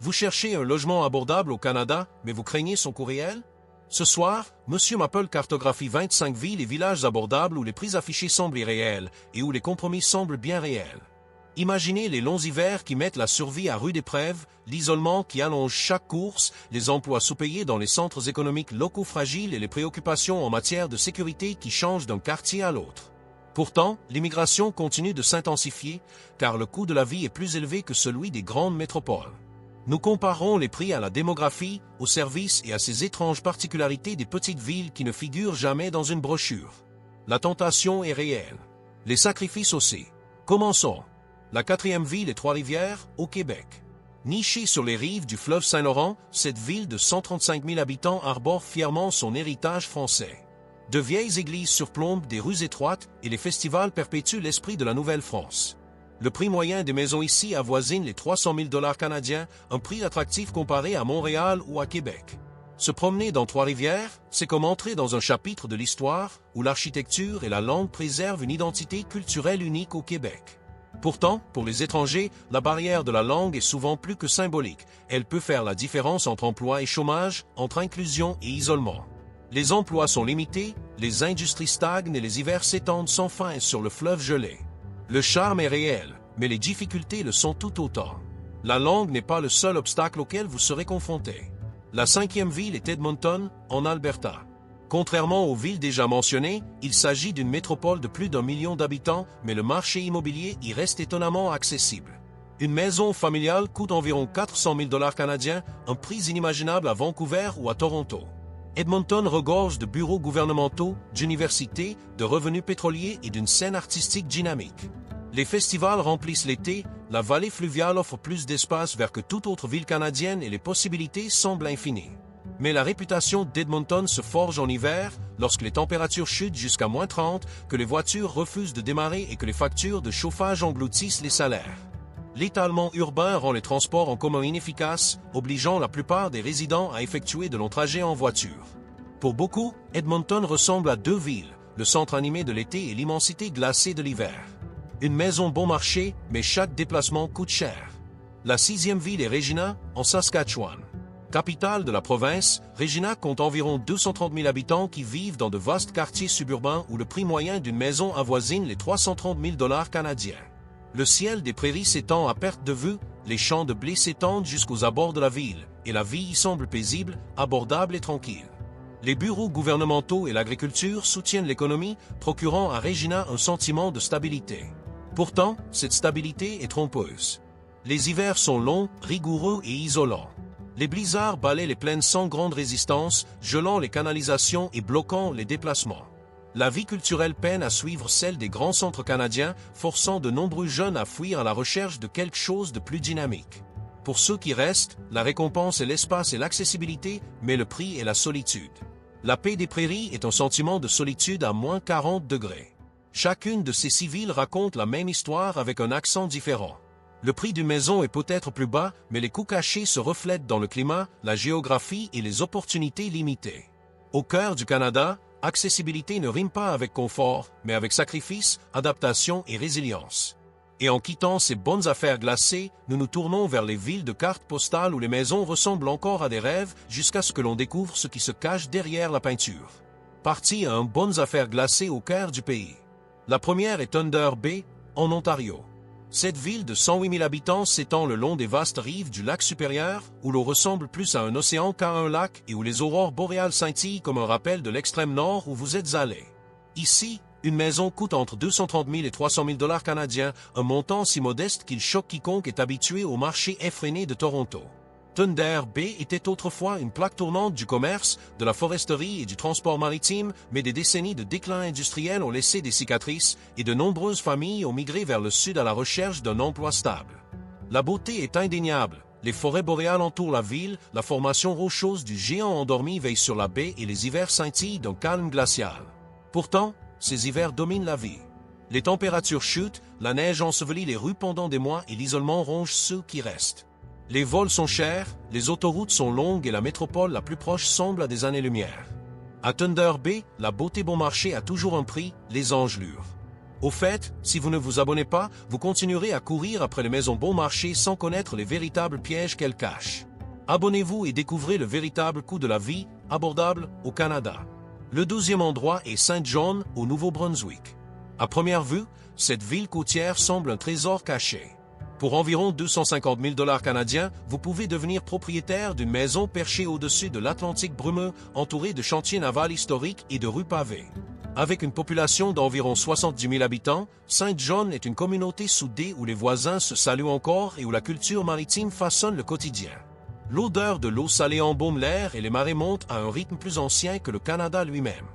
Vous cherchez un logement abordable au Canada, mais vous craignez son coût réel? Ce soir, Monsieur Maple cartographie 25 villes et villages abordables où les prix affichés semblent irréels et où les compromis semblent bien réels. Imaginez les longs hivers qui mettent la survie à rude épreuve, l'isolement qui allonge chaque course, les emplois sous-payés dans les centres économiques locaux fragiles et les préoccupations en matière de sécurité qui changent d'un quartier à l'autre. Pourtant, l'immigration continue de s'intensifier, car le coût de la vie est plus élevé que celui des grandes métropoles. Nous comparons les prix à la démographie, aux services et à ces étranges particularités des petites villes qui ne figurent jamais dans une brochure. La tentation est réelle. Les sacrifices aussi. Commençons. La 4e ville est Trois-Rivières, au Québec. Nichée sur les rives du fleuve Saint-Laurent, cette ville de 135 000 habitants arbore fièrement son héritage français. De vieilles églises surplombent des rues étroites et les festivals perpétuent l'esprit de la Nouvelle-France. Le prix moyen des maisons ici avoisine les 300 000 $ canadiens, un prix attractif comparé à Montréal ou à Québec. Se promener dans Trois-Rivières, c'est comme entrer dans un chapitre de l'histoire où l'architecture et la langue préservent une identité culturelle unique au Québec. Pourtant, pour les étrangers, la barrière de la langue est souvent plus que symbolique. Elle peut faire la différence entre emploi et chômage, entre inclusion et isolement. Les emplois sont limités, les industries stagnent et les hivers s'étendent sans fin sur le fleuve gelé. Le charme est réel, mais les difficultés le sont tout autant. La langue n'est pas le seul obstacle auquel vous serez confronté. La 5e ville est Edmonton, en Alberta. Contrairement aux villes déjà mentionnées, il s'agit d'une métropole de plus d'1 million d'habitants, mais le marché immobilier y reste étonnamment accessible. Une maison familiale coûte environ 400 000 $ canadiens, un prix inimaginable à Vancouver ou à Toronto. Edmonton regorge de bureaux gouvernementaux, d'universités, de revenus pétroliers et d'une scène artistique dynamique. Les festivals remplissent l'été, la vallée fluviale offre plus d'espace vers que toute autre ville canadienne et les possibilités semblent infinies. Mais la réputation d'Edmonton se forge en hiver, lorsque les températures chutent jusqu'à -30, que les voitures refusent de démarrer et que les factures de chauffage engloutissent les salaires. L'étalement urbain rend les transports en commun inefficaces, obligeant la plupart des résidents à effectuer de longs trajets en voiture. Pour beaucoup, Edmonton ressemble à deux villes, le centre animé de l'été et l'immensité glacée de l'hiver. Une maison bon marché, mais chaque déplacement coûte cher. La 6e ville est Regina, en Saskatchewan. Capitale de la province, Regina compte environ 230 000 habitants qui vivent dans de vastes quartiers suburbains où le prix moyen d'une maison avoisine les 330 000 $ canadiens. Le ciel des prairies s'étend à perte de vue, les champs de blé s'étendent jusqu'aux abords de la ville, et la vie y semble paisible, abordable et tranquille. Les bureaux gouvernementaux et l'agriculture soutiennent l'économie, procurant à Regina un sentiment de stabilité. Pourtant, cette stabilité est trompeuse. Les hivers sont longs, rigoureux et isolants. Les blizzards balaient les plaines sans grande résistance, gelant les canalisations et bloquant les déplacements. La vie culturelle peine à suivre celle des grands centres canadiens, forçant de nombreux jeunes à fuir à la recherche de quelque chose de plus dynamique. Pour ceux qui restent, la récompense est l'espace et l'accessibilité, mais le prix est la solitude. La paix des prairies est un sentiment de solitude à -40 degrés. Chacune de ces 6 villes raconte la même histoire avec un accent différent. Le prix d'une maison est peut-être plus bas, mais les coûts cachés se reflètent dans le climat, la géographie et les opportunités limitées. Au cœur du Canada, accessibilité ne rime pas avec confort, mais avec sacrifice, adaptation et résilience. Et en quittant ces bonnes affaires glacées, nous nous tournons vers les villes de cartes postales où les maisons ressemblent encore à des rêves jusqu'à ce que l'on découvre ce qui se cache derrière la peinture. Parti à un bonnes affaires glacées au cœur du pays. La première est Thunder Bay, en Ontario. Cette ville de 108 000 habitants s'étend le long des vastes rives du lac supérieur, où l'eau ressemble plus à un océan qu'à un lac et où les aurores boréales scintillent comme un rappel de l'extrême nord où vous êtes allé. Ici, une maison coûte entre 230 000 et 300 000 $ canadiens, un montant si modeste qu'il choque quiconque est habitué au marché effréné de Toronto. Thunder Bay était autrefois une plaque tournante du commerce, de la foresterie et du transport maritime, mais des décennies de déclin industriel ont laissé des cicatrices et de nombreuses familles ont migré vers le sud à la recherche d'un emploi stable. La beauté est indéniable. Les forêts boréales entourent la ville, la formation rocheuse du géant endormi veille sur la baie et les hivers scintillent d'un calme glacial. Pourtant, ces hivers dominent la vie. Les températures chutent, la neige ensevelit les rues pendant des mois et l'isolement ronge ceux qui restent. Les vols sont chers, les autoroutes sont longues et la métropole la plus proche semble à des années-lumière. À Thunder Bay, la beauté bon marché a toujours un prix, les engelures. Au fait, si vous ne vous abonnez pas, vous continuerez à courir après les maisons bon marché sans connaître les véritables pièges qu'elles cachent. Abonnez-vous et découvrez le véritable coût de la vie, abordable, au Canada. Le 12e endroit est Saint John, au Nouveau-Brunswick. À première vue, cette ville côtière semble un trésor caché. Pour environ 250 000 $ canadiens, vous pouvez devenir propriétaire d'une maison perchée au-dessus de l'Atlantique brumeux, entourée de chantiers navals historiques et de rues pavées. Avec une population d'environ 70 000 habitants, Saint John est une communauté soudée où les voisins se saluent encore et où la culture maritime façonne le quotidien. L'odeur de l'eau salée embaume l'air et les marées montent à un rythme plus ancien que le Canada lui-même.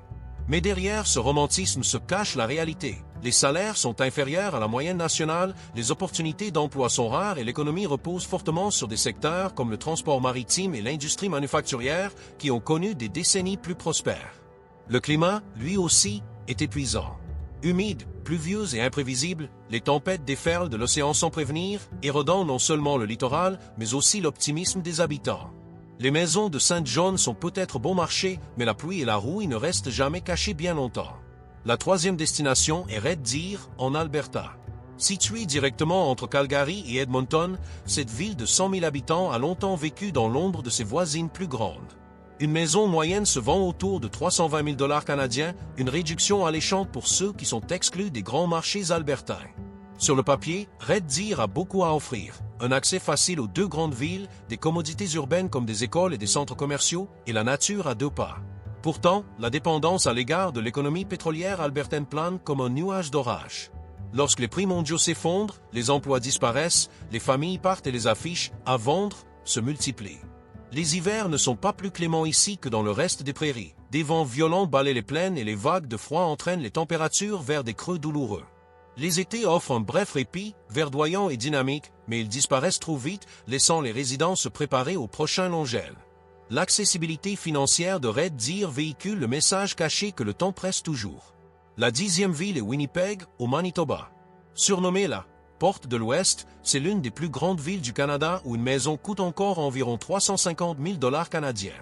Mais derrière ce romantisme se cache la réalité. Les salaires sont inférieurs à la moyenne nationale, les opportunités d'emploi sont rares et l'économie repose fortement sur des secteurs comme le transport maritime et l'industrie manufacturière qui ont connu des décennies plus prospères. Le climat, lui aussi, est épuisant. Humide, pluvieuse et imprévisible, les tempêtes déferlent de l'océan sans prévenir, érodant non seulement le littoral, mais aussi l'optimisme des habitants. Les maisons de Saint John sont peut-être bon marché, mais la pluie et la rouille ne restent jamais cachées bien longtemps. La troisième destination est Red Deer, en Alberta. Située directement entre Calgary et Edmonton, cette ville de 100 000 habitants a longtemps vécu dans l'ombre de ses voisines plus grandes. Une maison moyenne se vend autour de 320 000 $ canadiens, une réduction alléchante pour ceux qui sont exclus des grands marchés albertains. Sur le papier, Red Deer a beaucoup à offrir. Un accès facile aux deux grandes villes, des commodités urbaines comme des écoles et des centres commerciaux, et la nature à 2 pas. Pourtant, la dépendance à l'égard de l'économie pétrolière albertaine plane comme un nuage d'orage. Lorsque les prix mondiaux s'effondrent, les emplois disparaissent, les familles partent et les affiches « à vendre » se multiplient. Les hivers ne sont pas plus cléments ici que dans le reste des prairies. Des vents violents balayent les plaines et les vagues de froid entraînent les températures vers des creux douloureux. Les étés offrent un bref répit, verdoyant et dynamique, mais ils disparaissent trop vite, laissant les résidents se préparer au prochain long gel. L'accessibilité financière de Red Deer véhicule le message caché que le temps presse toujours. La 10e ville est Winnipeg, au Manitoba. Surnommée la Porte de l'Ouest, c'est l'une des plus grandes villes du Canada où une maison coûte encore environ 350 000 $ canadiens.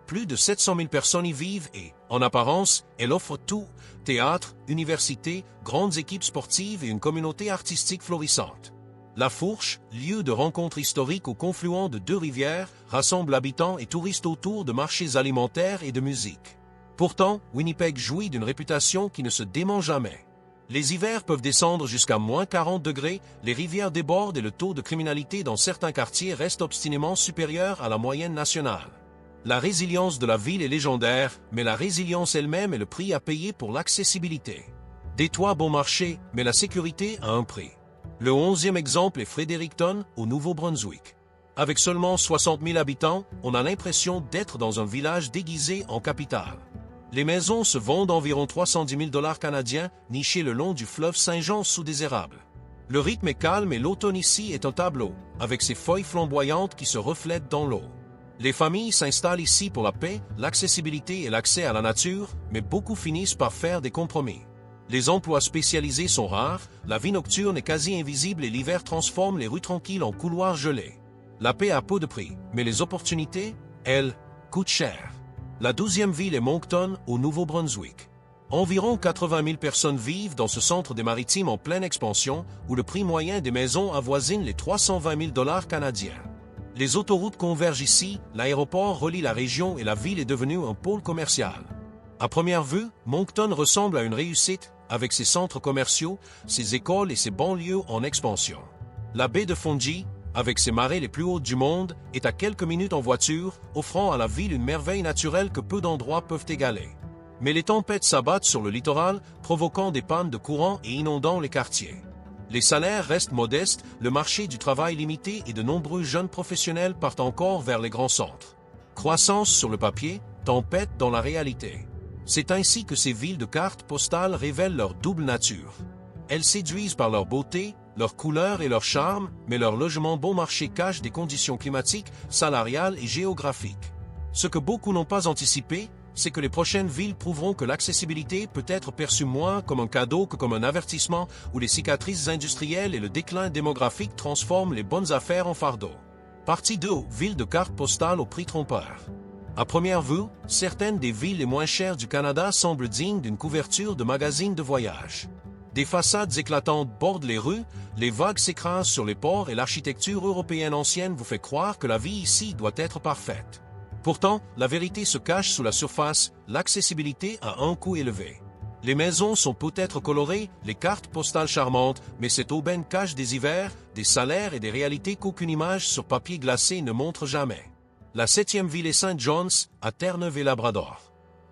Plus de 700 000 personnes y vivent et, en apparence, elle offre tout, théâtre, université, grandes équipes sportives et une communauté artistique florissante. La Fourche, lieu de rencontre historique au confluent de 2 rivières, rassemble habitants et touristes autour de marchés alimentaires et de musique. Pourtant, Winnipeg jouit d'une réputation qui ne se dément jamais. Les hivers peuvent descendre jusqu'à moins 40 degrés, les rivières débordent et le taux de criminalité dans certains quartiers reste obstinément supérieur à la moyenne nationale. La résilience de la ville est légendaire, mais la résilience elle-même est le prix à payer pour l'accessibilité. Des toits bon marché, mais la sécurité a un prix. Le 11e exemple est Fredericton, au Nouveau-Brunswick. Avec seulement 60 000 habitants, on a l'impression d'être dans un village déguisé en capitale. Les maisons se vendent environ 310 000 $ canadiens, nichées le long du fleuve Saint-Jean sous des érables. Le rythme est calme et l'automne ici est un tableau, avec ses feuilles flamboyantes qui se reflètent dans l'eau. Les familles s'installent ici pour la paix, l'accessibilité et l'accès à la nature, mais beaucoup finissent par faire des compromis. Les emplois spécialisés sont rares, la vie nocturne est quasi invisible et l'hiver transforme les rues tranquilles en couloirs gelés. La paix a peu de prix, mais les opportunités, elles, coûtent cher. La 12e ville est Moncton, au Nouveau-Brunswick. Environ 80 000 personnes vivent dans ce centre des maritimes en pleine expansion, où le prix moyen des maisons avoisine les 320 000 $ canadiens. Les autoroutes convergent ici, l'aéroport relie la région et la ville est devenue un pôle commercial. À première vue, Moncton ressemble à une réussite, avec ses centres commerciaux, ses écoles et ses banlieues en expansion. La baie de Fundy, avec ses marées les plus hautes du monde, est à quelques minutes en voiture, offrant à la ville une merveille naturelle que peu d'endroits peuvent égaler. Mais les tempêtes s'abattent sur le littoral, provoquant des pannes de courant et inondant les quartiers. Les salaires restent modestes, le marché du travail limité et de nombreux jeunes professionnels partent encore vers les grands centres. Croissance sur le papier, tempête dans la réalité. C'est ainsi que ces villes de cartes postales révèlent leur double nature. Elles séduisent par leur beauté, leur couleur et leur charme, mais leur logement bon marché cache des conditions climatiques, salariales et géographiques. Ce que beaucoup n'ont pas anticipé, c'est que les prochaines villes prouveront que l'accessibilité peut être perçue moins comme un cadeau que comme un avertissement, où les cicatrices industrielles et le déclin démographique transforment les bonnes affaires en fardeau. Partie 2. Villes de cartes postales au prix trompeur. À première vue, certaines des villes les moins chères du Canada semblent dignes d'une couverture de magazine de voyage. Des façades éclatantes bordent les rues, les vagues s'écrasent sur les ports et l'architecture européenne ancienne vous fait croire que la vie ici doit être parfaite. Pourtant, la vérité se cache sous la surface, l'accessibilité a un coût élevé. Les maisons sont peut-être colorées, les cartes postales charmantes, mais cette aubaine cache des hivers, des salaires et des réalités qu'aucune image sur papier glacé ne montre jamais. La 7e ville est St. John's, à Terre-Neuve-et-Labrador.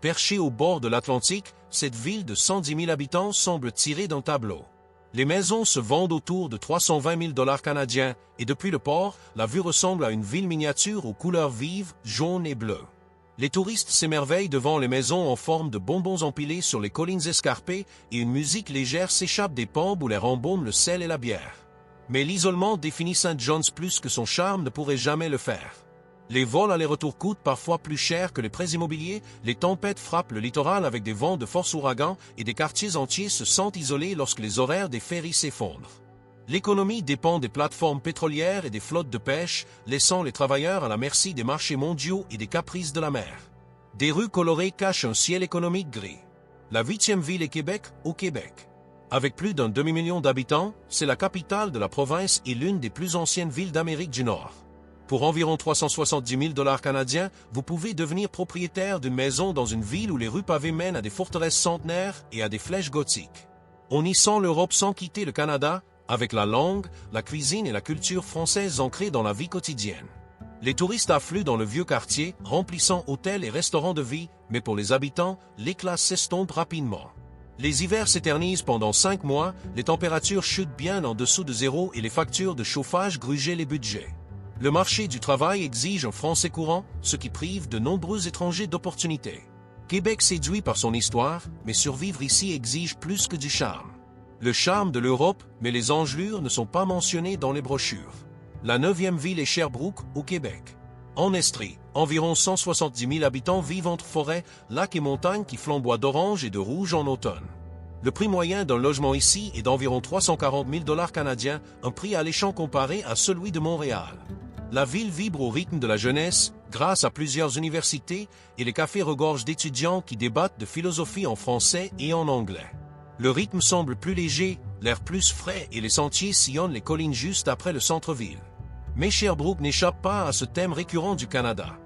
Perchée au bord de l'Atlantique, cette ville de 110 000 habitants semble tirée d'un tableau. Les maisons se vendent autour de 320 000 $ canadiens et depuis le port, la vue ressemble à une ville miniature aux couleurs vives, jaune et bleu. Les touristes s'émerveillent devant les maisons en forme de bonbons empilés sur les collines escarpées et une musique légère s'échappe des pans où les embaume le sel et la bière. Mais l'isolement définit St. John's plus que son charme ne pourrait jamais le faire. Les vols aller-retour coûtent parfois plus cher que les prêts immobiliers, les tempêtes frappent le littoral avec des vents de force ouragan et des quartiers entiers se sentent isolés lorsque les horaires des ferries s'effondrent. L'économie dépend des plateformes pétrolières et des flottes de pêche, laissant les travailleurs à la merci des marchés mondiaux et des caprices de la mer. Des rues colorées cachent un ciel économique gris. La 8e ville est Québec, au Québec. Avec plus d'un demi-million d'habitants, c'est la capitale de la province et l'une des plus anciennes villes d'Amérique du Nord. Pour environ 370 000 $ canadiens, vous pouvez devenir propriétaire d'une maison dans une ville où les rues pavées mènent à des forteresses centenaires et à des flèches gothiques. On y sent l'Europe sans quitter le Canada, avec la langue, la cuisine et la culture française ancrées dans la vie quotidienne. Les touristes affluent dans le vieux quartier, remplissant hôtels et restaurants de vie, mais pour les habitants, l'éclat s'estompe rapidement. Les hivers s'éternisent pendant 5 mois, les températures chutent bien en dessous de zéro et les factures de chauffage grugent les budgets. Le marché du travail exige un français courant, ce qui prive de nombreux étrangers d'opportunités. Québec séduit par son histoire, mais survivre ici exige plus que du charme. Le charme de l'Europe, mais les engelures ne sont pas mentionnées dans les brochures. La 9e ville est Sherbrooke, au Québec. En Estrie, environ 170 000 habitants vivent entre forêts, lacs et montagnes qui flamboient d'orange et de rouge en automne. Le prix moyen d'un logement ici est d'environ 340 000 $ canadiens, un prix alléchant comparé à celui de Montréal. La ville vibre au rythme de la jeunesse, grâce à plusieurs universités, et les cafés regorgent d'étudiants qui débattent de philosophie en français et en anglais. Le rythme semble plus léger, l'air plus frais et les sentiers sillonnent les collines juste après le centre-ville. Mais Sherbrooke n'échappe pas à ce thème récurrent du Canada.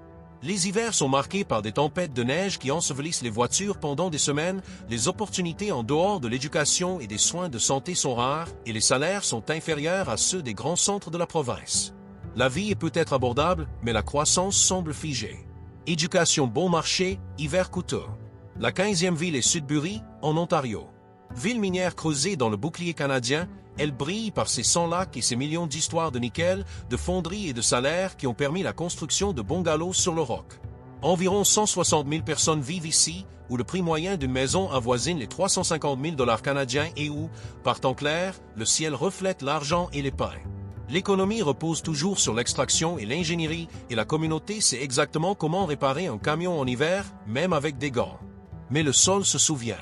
Les hivers sont marqués par des tempêtes de neige qui ensevelissent les voitures pendant des semaines, les opportunités en dehors de l'éducation et des soins de santé sont rares, et les salaires sont inférieurs à ceux des grands centres de la province. La vie est peut-être abordable, mais la croissance semble figée. Éducation bon marché, hiver coûteux. La 15e ville est Sudbury, en Ontario. Ville minière creusée dans le bouclier canadien, elle brille par ses 100 lacs et ses millions d'histoires de nickel, de fonderies et de salaires qui ont permis la construction de bungalows sur le roc. Environ 160 000 personnes vivent ici, où le prix moyen d'une maison avoisine les 350 000 $ canadiens et où, par temps clair, le ciel reflète l'argent et les pins. L'économie repose toujours sur l'extraction et l'ingénierie, et la communauté sait exactement comment réparer un camion en hiver, même avec des gants. Mais le sol se souvient.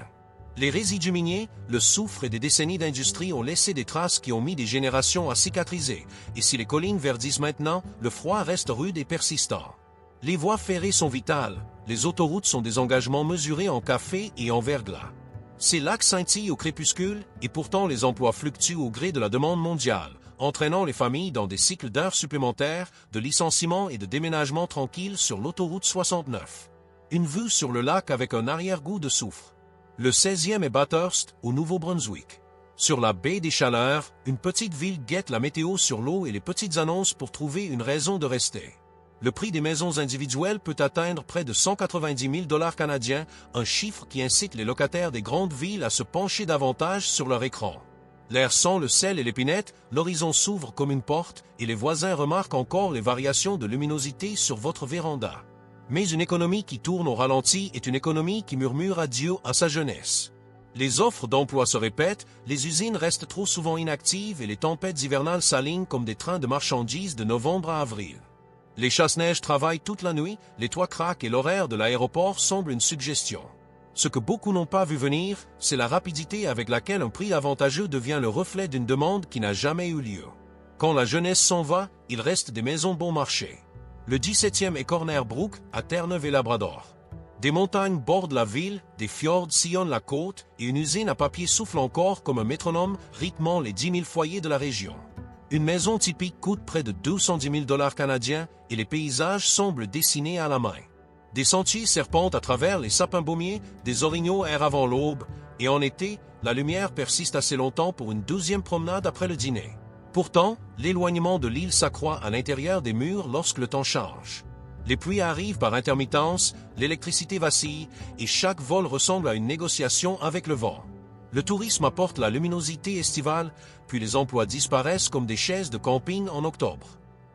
Les résidus miniers, le soufre et des décennies d'industrie ont laissé des traces qui ont mis des générations à cicatriser, et si les collines verdissent maintenant, le froid reste rude et persistant. Les voies ferrées sont vitales, les autoroutes sont des engagements mesurés en café et en verglas. Ces lacs scintillent au crépuscule, et pourtant les emplois fluctuent au gré de la demande mondiale, entraînant les familles dans des cycles d'heures supplémentaires, de licenciements et de déménagements tranquilles sur l'autoroute 69. Une vue sur le lac avec un arrière-goût de soufre. Le 16e est Bathurst, au Nouveau-Brunswick. Sur la baie des Chaleurs, une petite ville guette la météo sur l'eau et les petites annonces pour trouver une raison de rester. Le prix des maisons individuelles peut atteindre près de 190 000 $ canadiens, un chiffre qui incite les locataires des grandes villes à se pencher davantage sur leur écran. L'air sent le sel et l'épinette, l'horizon s'ouvre comme une porte et les voisins remarquent encore les variations de luminosité sur votre véranda. Mais une économie qui tourne au ralenti est une économie qui murmure adieu à sa jeunesse. Les offres d'emploi se répètent, les usines restent trop souvent inactives et les tempêtes hivernales s'alignent comme des trains de marchandises de novembre à avril. Les chasse-neige travaillent toute la nuit, les toits craquent et l'horaire de l'aéroport semble une suggestion. Ce que beaucoup n'ont pas vu venir, c'est la rapidité avec laquelle un prix avantageux devient le reflet d'une demande qui n'a jamais eu lieu. Quand la jeunesse s'en va, il reste des maisons bon marché. Le 17e est Corner Brook, à Terre-Neuve-et-Labrador. Des montagnes bordent la ville, des fjords sillonnent la côte et une usine à papier souffle encore comme un métronome rythmant les 10 000 foyers de la région. Une maison typique coûte près de 210 000 $ canadiens et les paysages semblent dessinés à la main. Des sentiers serpentent à travers les sapins baumiers, des orignaux errent avant l'aube, et en été, la lumière persiste assez longtemps pour une 12e promenade après le dîner. Pourtant, l'éloignement de l'île s'accroît à l'intérieur des murs lorsque le temps change. Les pluies arrivent par intermittence, l'électricité vacille, et chaque vol ressemble à une négociation avec le vent. Le tourisme apporte la luminosité estivale, puis les emplois disparaissent comme des chaises de camping en octobre.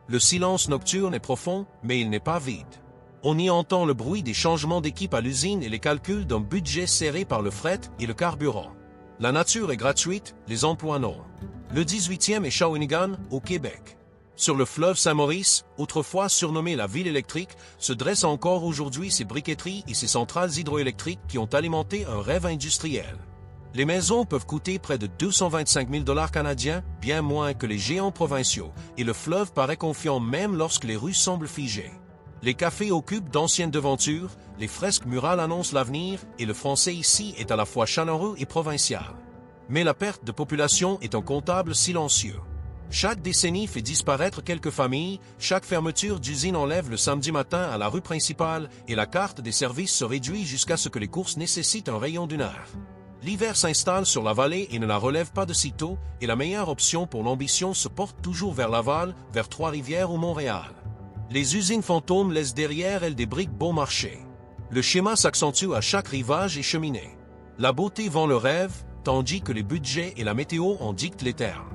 Le silence nocturne est profond, mais il n'est pas vide. On y entend le bruit des changements d'équipe à l'usine et les calculs d'un budget serré par le fret et le carburant. La nature est gratuite, les emplois non. Le 18e est Shawinigan, au Québec. Sur le fleuve Saint-Maurice, autrefois surnommé la ville électrique, se dressent encore aujourd'hui ses briqueteries et ses centrales hydroélectriques qui ont alimenté un rêve industriel. Les maisons peuvent coûter près de 225 000 $ canadiens, bien moins que les géants provinciaux, et le fleuve paraît confiant même lorsque les rues semblent figées. Les cafés occupent d'anciennes devantures, les fresques murales annoncent l'avenir, et le français ici est à la fois chaleureux et provincial. Mais la perte de population est un comptable silencieux. Chaque décennie fait disparaître quelques familles, chaque fermeture d'usine enlève le samedi matin à la rue principale, et la carte des services se réduit jusqu'à ce que les courses nécessitent un rayon d'une heure. L'hiver s'installe sur la vallée et ne la relève pas de sitôt, et la meilleure option pour l'ambition se porte toujours vers Laval, vers Trois-Rivières ou Montréal. Les usines fantômes laissent derrière elles des briques bon marché. Le schéma s'accentue à chaque rivage et cheminée. La beauté vend le rêve, tandis que les budgets et la météo en dictent les termes.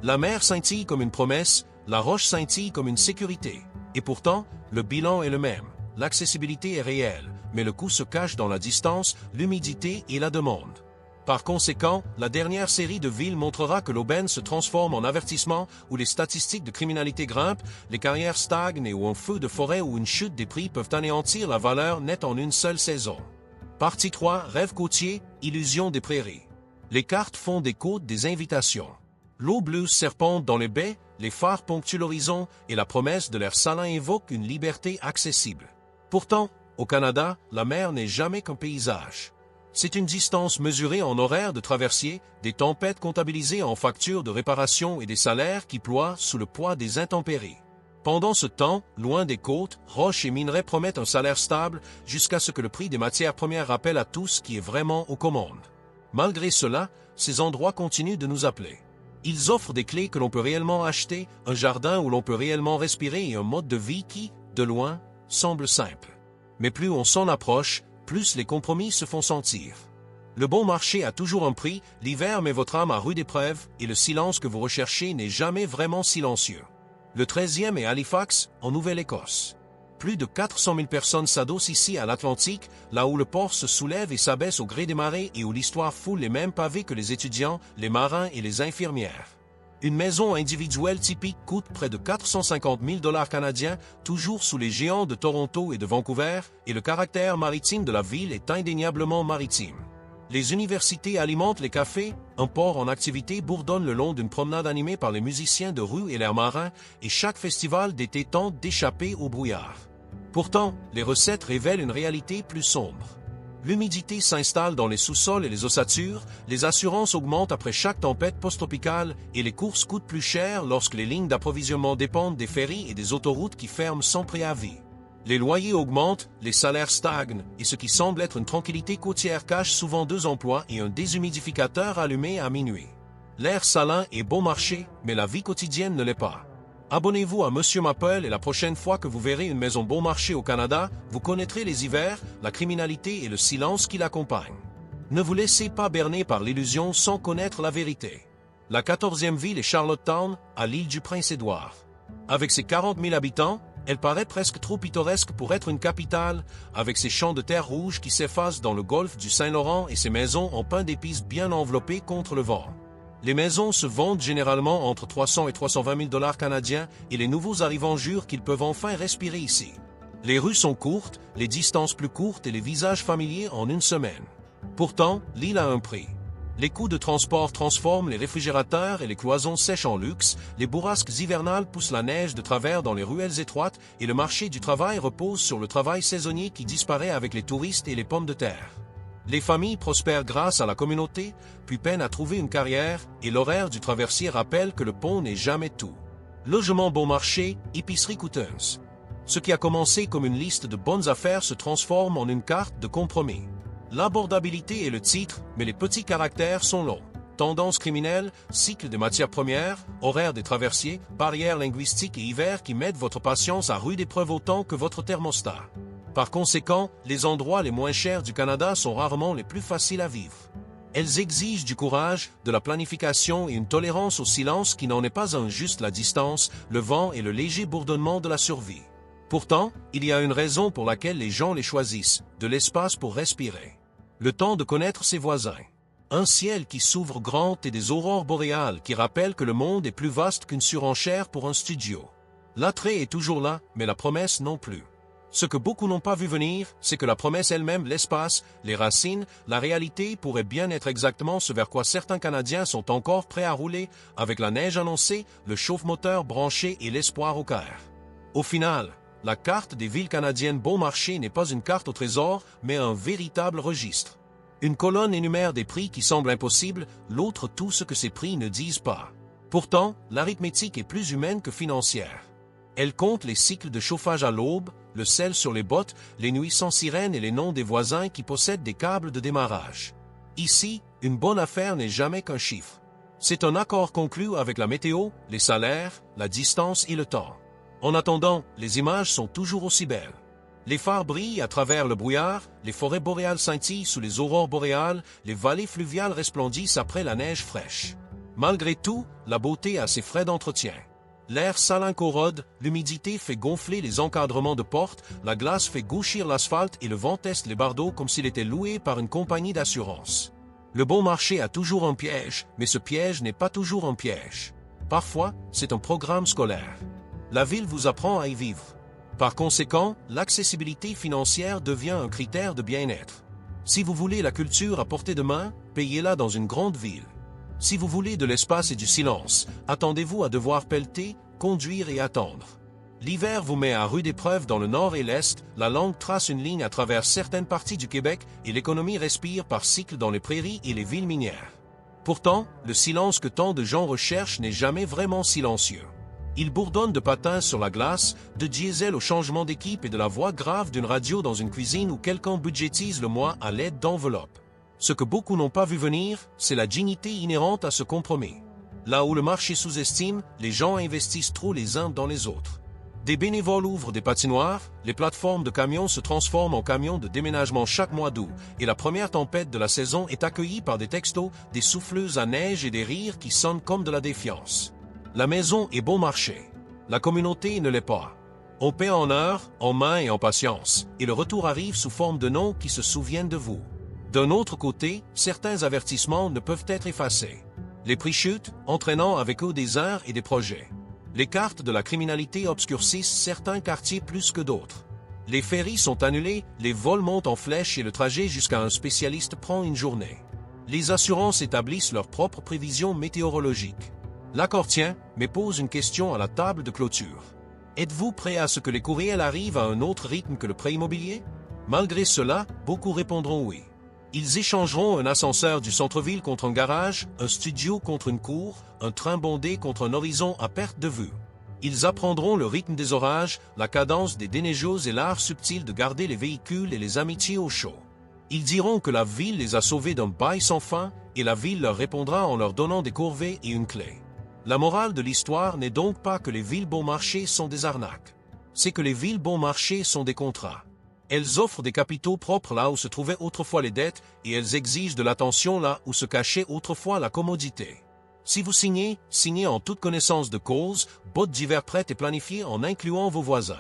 La mer scintille comme une promesse, la roche scintille comme une sécurité. Et pourtant, le bilan est le même. L'accessibilité est réelle, mais le coût se cache dans la distance, l'humidité et la demande. Par conséquent, la dernière série de villes montrera que l'aubaine se transforme en avertissement, où les statistiques de criminalité grimpent, les carrières stagnent et où un feu de forêt ou une chute des prix peuvent anéantir la valeur nette en une seule saison. Partie 3, rêve côtier, illusion des prairies. Les cartes font des côtes des invitations. L'eau bleue serpente dans les baies, les phares ponctuent l'horizon et la promesse de l'air salin évoque une liberté accessible. Pourtant, au Canada, la mer n'est jamais qu'un paysage. C'est une distance mesurée en horaires de traversier, des tempêtes comptabilisées en factures de réparation et des salaires qui ploient sous le poids des intempéries. Pendant ce temps, loin des côtes, roches et minerais promettent un salaire stable jusqu'à ce que le prix des matières premières rappelle à tous qui est vraiment aux commandes. Malgré cela, ces endroits continuent de nous appeler. Ils offrent des clés que l'on peut réellement acheter, un jardin où l'on peut réellement respirer et un mode de vie qui, de loin, semble simple. Mais plus on s'en approche, plus les compromis se font sentir. Le bon marché a toujours un prix, l'hiver met votre âme à rude épreuve, et le silence que vous recherchez n'est jamais vraiment silencieux. Le 13e est Halifax, en Nouvelle-Écosse. Plus de 400 000 personnes s'adossent ici à l'Atlantique, là où le port se soulève et s'abaisse au gré des marées et où l'histoire foule les mêmes pavés que les étudiants, les marins et les infirmières. Une maison individuelle typique coûte près de 450 000 $ canadiens, toujours sous les géants de Toronto et de Vancouver, et le caractère maritime de la ville est indéniablement maritime. Les universités alimentent les cafés, un port en activité bourdonne le long d'une promenade animée par les musiciens de rue et l'air marin, et chaque festival d'été tente d'échapper au brouillard. Pourtant, les recettes révèlent une réalité plus sombre. L'humidité s'installe dans les sous-sols et les ossatures, les assurances augmentent après chaque tempête post-tropicale et les courses coûtent plus cher lorsque les lignes d'approvisionnement dépendent des ferries et des autoroutes qui ferment sans préavis. Les loyers augmentent, les salaires stagnent et ce qui semble être une tranquillité côtière cache souvent 2 emplois et un déshumidificateur allumé à minuit. L'air salin est bon marché, mais la vie quotidienne ne l'est pas. Abonnez-vous à Monsieur Maple et la prochaine fois que vous verrez une maison bon marché au Canada, vous connaîtrez les hivers, la criminalité et le silence qui l'accompagnent. Ne vous laissez pas berner par l'illusion sans connaître la vérité. La 14e ville est Charlottetown, à l'île du Prince-Édouard. Avec ses 40 000 habitants, elle paraît presque trop pittoresque pour être une capitale, avec ses champs de terre rouge qui s'effacent dans le golfe du Saint-Laurent et ses maisons en pin d'épices bien enveloppées contre le vent. Les maisons se vendent généralement entre 300 et 320 000 $ canadiens et les nouveaux arrivants jurent qu'ils peuvent enfin respirer ici. Les rues sont courtes, les distances plus courtes et les visages familiers en une semaine. Pourtant, l'île a un prix. Les coûts de transport transforment les réfrigérateurs et les cloisons sèches en luxe, les bourrasques hivernales poussent la neige de travers dans les ruelles étroites et le marché du travail repose sur le travail saisonnier qui disparaît avec les touristes et les pommes de terre. Les familles prospèrent grâce à la communauté, puis peinent à trouver une carrière et l'horaire du traversier rappelle que le pont n'est jamais tout. Logement bon marché, épicerie coûteuse. Ce qui a commencé comme une liste de bonnes affaires se transforme en une carte de compromis. L'abordabilité est le titre, mais les petits caractères sont longs. Tendances criminelles, cycle des matières premières, horaires des traversiers, barrières linguistiques et hivers qui mettent votre patience à rude épreuve autant que votre thermostat. Par conséquent, les endroits les moins chers du Canada sont rarement les plus faciles à vivre. Elles exigent du courage, de la planification et une tolérance au silence qui n'en est pas un, juste la distance, le vent et le léger bourdonnement de la survie. Pourtant, il y a une raison pour laquelle les gens les choisissent, de l'espace pour respirer. Le temps de connaître ses voisins. Un ciel qui s'ouvre grand et des aurores boréales qui rappellent que le monde est plus vaste qu'une surenchère pour un studio. L'attrait est toujours là, mais la promesse non plus. Ce que beaucoup n'ont pas vu venir, c'est que la promesse elle-même, l'espace, les racines, la réalité pourrait bien être exactement ce vers quoi certains Canadiens sont encore prêts à rouler, avec la neige annoncée, le chauffe-moteur branché et l'espoir au cœur. Au final, la carte des villes canadiennes bon marché n'est pas une carte au trésor, mais un véritable registre. Une colonne énumère des prix qui semblent impossibles, l'autre tout ce que ces prix ne disent pas. Pourtant, l'arithmétique est plus humaine que financière. Elle compte les cycles de chauffage à l'aube, le sel sur les bottes, les nuits sans sirène et les noms des voisins qui possèdent des câbles de démarrage. Ici, une bonne affaire n'est jamais qu'un chiffre. C'est un accord conclu avec la météo, les salaires, la distance et le temps. En attendant, les images sont toujours aussi belles. Les phares brillent à travers le brouillard, les forêts boréales scintillent sous les aurores boréales, les vallées fluviales resplendissent après la neige fraîche. Malgré tout, la beauté a ses frais d'entretien. L'air salin corrode, l'humidité fait gonfler les encadrements de portes, la glace fait gauchir l'asphalte et le vent teste les bardeaux comme s'il était loué par une compagnie d'assurance. Le bon marché a toujours un piège, mais ce piège n'est pas toujours un piège. Parfois, c'est un programme scolaire. La ville vous apprend à y vivre. Par conséquent, l'accessibilité financière devient un critère de bien-être. Si vous voulez la culture à portée de main, payez-la dans une grande ville. Si vous voulez de l'espace et du silence, attendez-vous à devoir pelleter, conduire et attendre. L'hiver vous met à rude épreuve dans le nord et l'est, la langue trace une ligne à travers certaines parties du Québec et l'économie respire par cycle dans les prairies et les villes minières. Pourtant, le silence que tant de gens recherchent n'est jamais vraiment silencieux. Il bourdonne de patins sur la glace, de diesel au changement d'équipe et de la voix grave d'une radio dans une cuisine où quelqu'un budgétise le mois à l'aide d'enveloppes. Ce que beaucoup n'ont pas vu venir, c'est la dignité inhérente à ce compromis. Là où le marché sous-estime, les gens investissent trop les uns dans les autres. Des bénévoles ouvrent des patinoires, les plateformes de camions se transforment en camions de déménagement chaque mois d'août, et la première tempête de la saison est accueillie par des textos, des souffleuses à neige et des rires qui sonnent comme de la défiance. La maison est bon marché. La communauté ne l'est pas. On paie en heures, en main et en patience, et le retour arrive sous forme de noms qui se souviennent de vous. D'un autre côté, certains avertissements ne peuvent être effacés. Les prix chutent, entraînant avec eux des heures et des projets. Les cartes de la criminalité obscurcissent certains quartiers plus que d'autres. Les ferries sont annulées, les vols montent en flèche et le trajet jusqu'à un spécialiste prend une journée. Les assurances établissent leurs propres prévisions météorologiques. L'accord tient, mais pose une question à la table de clôture. Êtes-vous prêt à ce que les courriels arrivent à un autre rythme que le prêt immobilier? Malgré cela, beaucoup répondront oui. Ils échangeront un ascenseur du centre-ville contre un garage, un studio contre une cour, un train bondé contre un horizon à perte de vue. Ils apprendront le rythme des orages, la cadence des déneigeuses et l'art subtil de garder les véhicules et les amitiés au chaud. Ils diront que la ville les a sauvés d'un bail sans fin, et la ville leur répondra en leur donnant des corvées et une clé. La morale de l'histoire n'est donc pas que les villes bon marché sont des arnaques. C'est que les villes bon marché sont des contrats. Elles offrent des capitaux propres là où se trouvaient autrefois les dettes et elles exigent de l'attention là où se cachait autrefois la commodité. Si vous signez, signez en toute connaissance de cause, bottes d'hiver prêtes et planifiées en incluant vos voisins.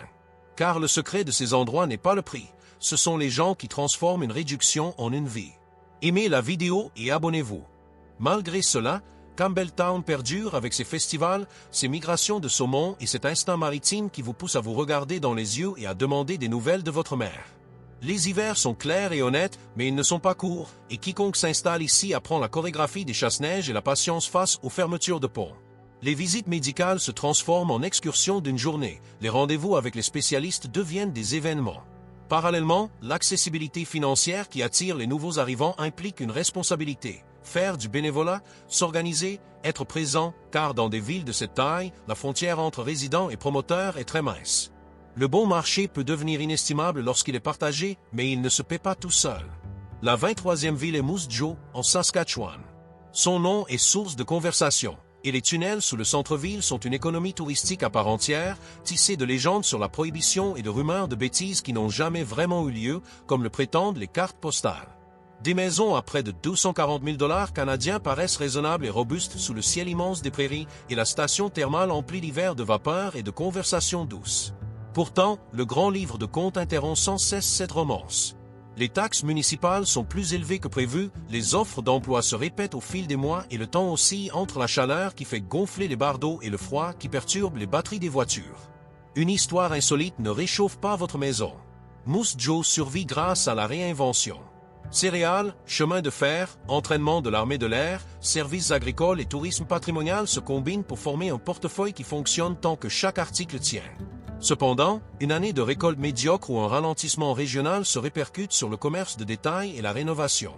Car le secret de ces endroits n'est pas le prix, ce sont les gens qui transforment une réduction en une vie. Aimez la vidéo et abonnez-vous. Malgré cela, Campbelltown perdure avec ses festivals, ses migrations de saumon et cet instinct maritime qui vous pousse à vous regarder dans les yeux et à demander des nouvelles de votre mère. Les hivers sont clairs et honnêtes, mais ils ne sont pas courts, et quiconque s'installe ici apprend la chorégraphie des chasse-neige et la patience face aux fermetures de ponts. Les visites médicales se transforment en excursions d'une journée, les rendez-vous avec les spécialistes deviennent des événements. Parallèlement, l'accessibilité financière qui attire les nouveaux arrivants implique une responsabilité. Faire du bénévolat, s'organiser, être présent, car dans des villes de cette taille, la frontière entre résidents et promoteurs est très mince. Le bon marché peut devenir inestimable lorsqu'il est partagé, mais il ne se paie pas tout seul. La 23e ville est Moose Jaw, en Saskatchewan. Son nom est source de conversation, et les tunnels sous le centre-ville sont une économie touristique à part entière, tissée de légendes sur la prohibition et de rumeurs de bêtises qui n'ont jamais vraiment eu lieu, comme le prétendent les cartes postales. Des maisons à près de 240 000 $ canadiens paraissent raisonnables et robustes sous le ciel immense des prairies, et la station thermale emplit l'hiver de vapeur et de conversations douces. Pourtant, le grand livre de contes interrompt sans cesse cette romance. Les taxes municipales sont plus élevées que prévu, les offres d'emploi se répètent au fil des mois et le temps oscille entre la chaleur qui fait gonfler les bardeaux et le froid qui perturbe les batteries des voitures. Une histoire insolite ne réchauffe pas votre maison. Moose Jaw survit grâce à la réinvention. Céréales, chemin de fer, entraînement de l'armée de l'air, services agricoles et tourisme patrimonial se combinent pour former un portefeuille qui fonctionne tant que chaque article tient. Cependant, une année de récolte médiocre ou un ralentissement régional se répercute sur le commerce de détail et la rénovation.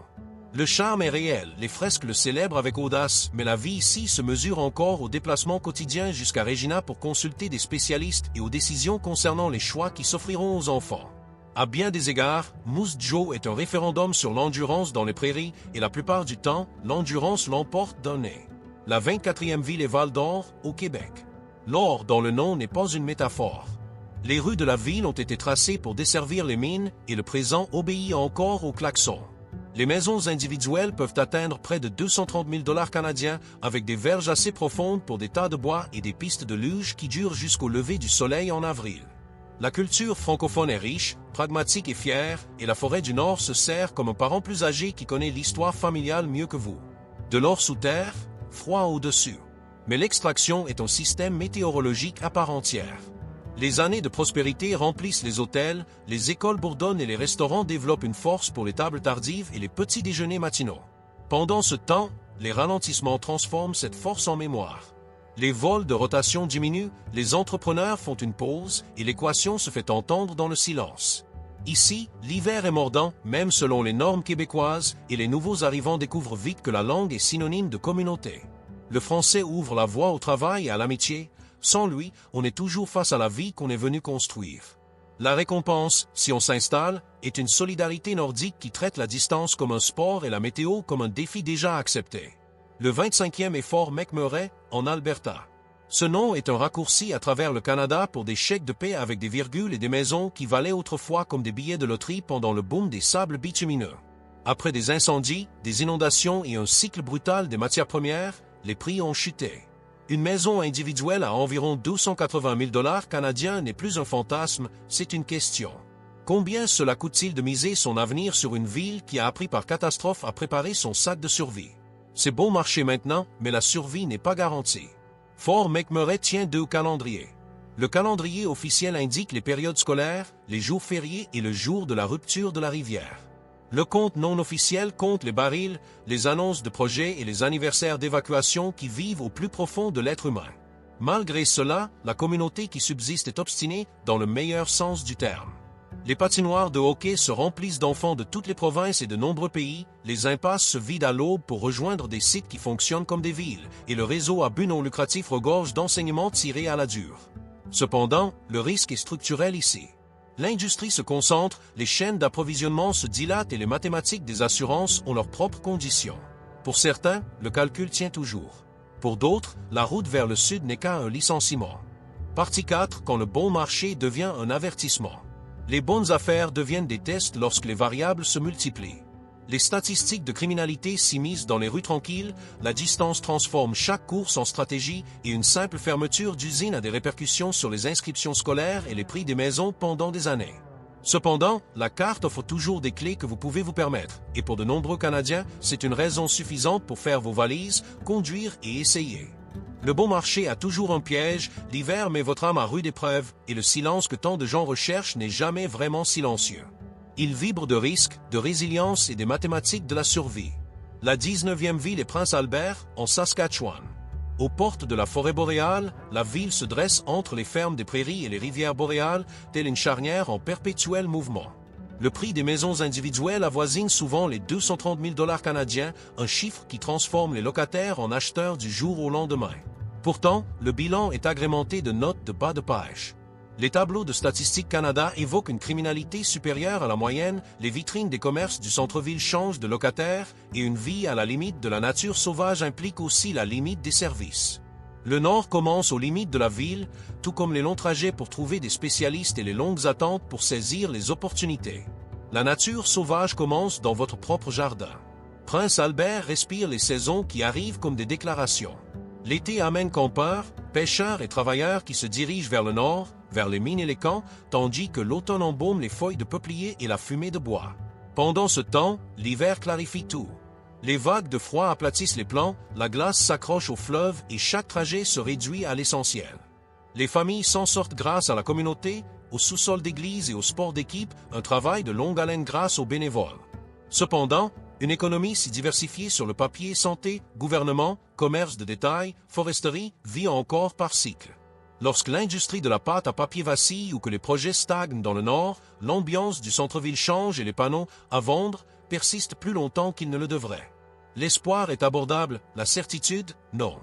Le charme est réel, les fresques le célèbrent avec audace, mais la vie ici se mesure encore aux déplacements quotidiens jusqu'à Regina pour consulter des spécialistes et aux décisions concernant les choix qui s'offriront aux enfants. À bien des égards, Moose Jaw est un référendum sur l'endurance dans les prairies et la plupart du temps, l'endurance l'emporte d'un nez. La 24e ville est Val-d'Or, au Québec. L'or dans le nom n'est pas une métaphore. Les rues de la ville ont été tracées pour desservir les mines et le présent obéit encore au klaxon. Les maisons individuelles peuvent atteindre près de 230 000 $ canadiens avec des verges assez profondes pour des tas de bois et des pistes de luge qui durent jusqu'au lever du soleil en avril. La culture francophone est riche, pragmatique et fière, et la forêt du Nord se sert comme un parent plus âgé qui connaît l'histoire familiale mieux que vous. De l'or sous terre, froid au-dessus. Mais l'extraction est un système météorologique à part entière. Les années de prospérité remplissent les hôtels, les écoles bourdonnent et les restaurants développent une force pour les tables tardives et les petits déjeuners matinaux. Pendant ce temps, les ralentissements transforment cette force en mémoire. Les vols de rotation diminuent, les entrepreneurs font une pause et l'équation se fait entendre dans le silence. Ici, l'hiver est mordant, même selon les normes québécoises, et les nouveaux arrivants découvrent vite que la langue est synonyme de communauté. Le français ouvre la voie au travail et à l'amitié. Sans lui, on est toujours face à la vie qu'on est venu construire. La récompense, si on s'installe, est une solidarité nordique qui traite la distance comme un sport et la météo comme un défi déjà accepté. Le 25e est Fort McMurray, en Alberta. Ce nom est un raccourci à travers le Canada pour des chèques de paie avec des virgules et des maisons qui valaient autrefois comme des billets de loterie pendant le boom des sables bitumineux. Après des incendies, des inondations et un cycle brutal des matières premières, les prix ont chuté. Une maison individuelle à environ 280 000 $ canadiens n'est plus un fantasme, c'est une question. Combien cela coûte-t-il de miser son avenir sur une ville qui a appris par catastrophe à préparer son sac de survie? C'est bon marché maintenant, mais la survie n'est pas garantie. Fort McMurray tient deux calendriers. Le calendrier officiel indique les périodes scolaires, les jours fériés et le jour de la rupture de la rivière. Le compte non officiel compte les barils, les annonces de projets et les anniversaires d'évacuation qui vivent au plus profond de l'être humain. Malgré cela, la communauté qui subsiste est obstinée dans le meilleur sens du terme. Les patinoires de hockey se remplissent d'enfants de toutes les provinces et de nombreux pays, les impasses se vident à l'aube pour rejoindre des sites qui fonctionnent comme des villes, et le réseau à but non lucratif regorge d'enseignements tirés à la dure. Cependant, le risque est structurel ici. L'industrie se concentre, les chaînes d'approvisionnement se dilatent et les mathématiques des assurances ont leurs propres conditions. Pour certains, le calcul tient toujours. Pour d'autres, la route vers le sud n'est qu'un licenciement. Partie 4, quand le bon marché devient un avertissement. Les bonnes affaires deviennent des tests lorsque les variables se multiplient. Les statistiques de criminalité s'immiscent dans les rues tranquilles, la distance transforme chaque course en stratégie et une simple fermeture d'usine a des répercussions sur les inscriptions scolaires et les prix des maisons pendant des années. Cependant, la carte offre toujours des clés que vous pouvez vous permettre, et pour de nombreux Canadiens, c'est une raison suffisante pour faire vos valises, conduire et essayer. Le bon marché a toujours un piège, l'hiver met votre âme à rude épreuve, et le silence que tant de gens recherchent n'est jamais vraiment silencieux. Il vibre de risques, de résilience et des mathématiques de la survie. La 19e ville est Prince Albert, en Saskatchewan. Aux portes de la forêt boréale, la ville se dresse entre les fermes des prairies et les rivières boréales, telle une charnière en perpétuel mouvement. Le prix des maisons individuelles avoisine souvent les 230 000 $ canadiens, un chiffre qui transforme les locataires en acheteurs du jour au lendemain. Pourtant, le bilan est agrémenté de notes de bas de page. Les tableaux de Statistique Canada évoquent une criminalité supérieure à la moyenne, les vitrines des commerces du centre-ville changent de locataires, et une vie à la limite de la nature sauvage implique aussi la limite des services. Le Nord commence aux limites de la ville, tout comme les longs trajets pour trouver des spécialistes et les longues attentes pour saisir les opportunités. La nature sauvage commence dans votre propre jardin. Prince Albert respire les saisons qui arrivent comme des déclarations. L'été amène campeurs, pêcheurs et travailleurs qui se dirigent vers le nord, vers les mines et les camps, tandis que l'automne embaume les feuilles de peuplier et la fumée de bois. Pendant ce temps, l'hiver clarifie tout. Les vagues de froid aplatissent les plants, la glace s'accroche au fleuve et chaque trajet se réduit à l'essentiel. Les familles s'en sortent grâce à la communauté, au sous-sol d'église et au sport d'équipe, un travail de longue haleine grâce aux bénévoles. Cependant, une économie si diversifiée sur le papier santé, gouvernement, commerce de détail, foresterie, vit encore par cycle. Lorsque l'industrie de la pâte à papier vacille ou que les projets stagnent dans le Nord, l'ambiance du centre-ville change et les panneaux « à vendre » persistent plus longtemps qu'ils ne le devraient. L'espoir est abordable, la certitude, non.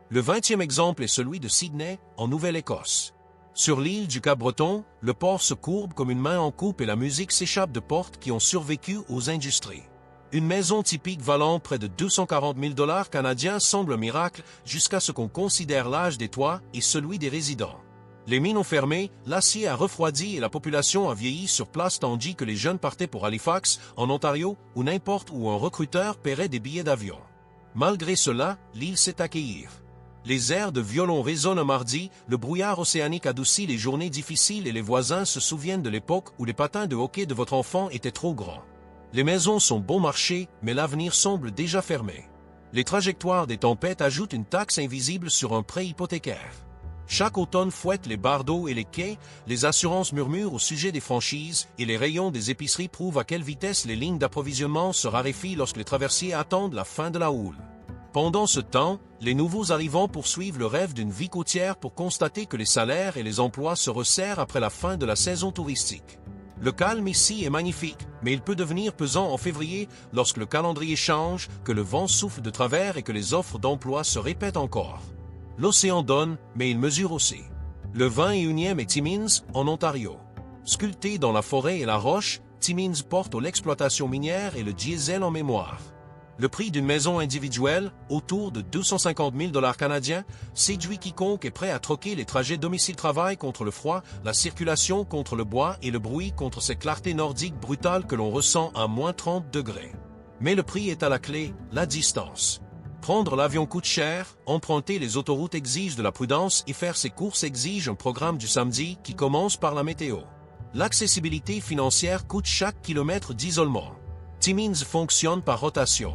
Le 20e exemple est celui de Sydney, en Nouvelle-Écosse. Sur l'île du Cap-Breton, le port se courbe comme une main en coupe et la musique s'échappe de portes qui ont survécu aux industries. Une maison typique valant près de 240 000 $ canadiens semble un miracle jusqu'à ce qu'on considère l'âge des toits et celui des résidents. Les mines ont fermé, l'acier a refroidi et la population a vieilli sur place tandis que les jeunes partaient pour Halifax, en Ontario, ou n'importe où un recruteur paierait des billets d'avion. Malgré cela, l'île sait accueillir. Les airs de violon résonnent un mardi, le brouillard océanique adoucit les journées difficiles et les voisins se souviennent de l'époque où les patins de hockey de votre enfant étaient trop grands. Les maisons sont bon marché, mais l'avenir semble déjà fermé. Les trajectoires des tempêtes ajoutent une taxe invisible sur un prêt hypothécaire. Chaque automne fouette les bardeaux et les quais, les assurances murmurent au sujet des franchises et les rayons des épiceries prouvent à quelle vitesse les lignes d'approvisionnement se raréfient lorsque les traversiers attendent la fin de la houle. Pendant ce temps, les nouveaux arrivants poursuivent le rêve d'une vie côtière pour constater que les salaires et les emplois se resserrent après la fin de la saison touristique. Le calme ici est magnifique, mais il peut devenir pesant en février lorsque le calendrier change, que le vent souffle de travers et que les offres d'emploi se répètent encore. L'océan donne, mais il mesure aussi. Le 21e est Timmins, en Ontario. Sculpté dans la forêt et la roche, Timmins porte l'exploitation minière et le diesel en mémoire. Le prix d'une maison individuelle, autour de 250 000 $ canadiens, séduit quiconque est prêt à troquer les trajets domicile-travail contre le froid, la circulation contre le bois et le bruit contre ces clartés nordiques brutales que l'on ressent à moins 30 degrés. Mais le prix est à la clé, la distance. Prendre l'avion coûte cher, emprunter les autoroutes exige de la prudence et faire ses courses exige un programme du samedi qui commence par la météo. L'accessibilité financière coûte chaque kilomètre d'isolement. Timmins fonctionne par rotation.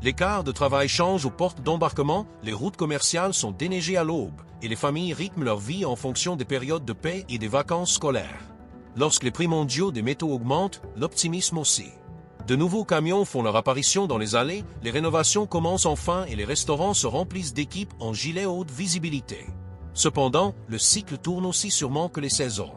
Les quarts de travail changent aux portes d'embarquement, les routes commerciales sont déneigées à l'aube, et les familles rythment leur vie en fonction des périodes de paix et des vacances scolaires. Lorsque les prix mondiaux des métaux augmentent, l'optimisme aussi. De nouveaux camions font leur apparition dans les allées, les rénovations commencent enfin et les restaurants se remplissent d'équipes en gilet haute visibilité. Cependant, le cycle tourne aussi sûrement que les saisons.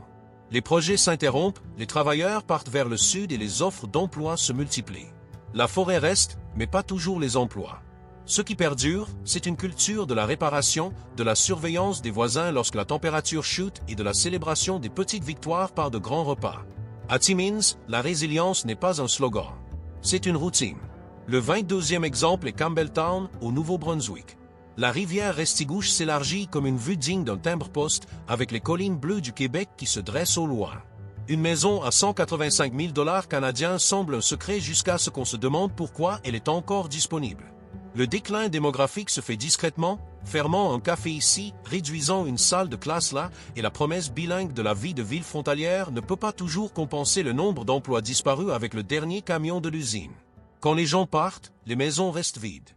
Les projets s'interrompent, les travailleurs partent vers le sud et les offres d'emploi se multiplient. La forêt reste, mais pas toujours les emplois. Ce qui perdure, c'est une culture de la réparation, de la surveillance des voisins lorsque la température chute et de la célébration des petites victoires par de grands repas. À Timmins, la résilience n'est pas un slogan. C'est une routine. Le 22e exemple est Campbelltown, au Nouveau-Brunswick. La rivière Restigouche s'élargit comme une vue digne d'un timbre-poste, avec les collines bleues du Québec qui se dressent au loin. Une maison à 185 000 $ canadiens semble un secret jusqu'à ce qu'on se demande pourquoi elle est encore disponible. Le déclin démographique se fait discrètement, fermant un café ici, réduisant une salle de classe là, et la promesse bilingue de la vie de ville frontalière ne peut pas toujours compenser le nombre d'emplois disparus avec le dernier camion de l'usine. Quand les gens partent, les maisons restent vides.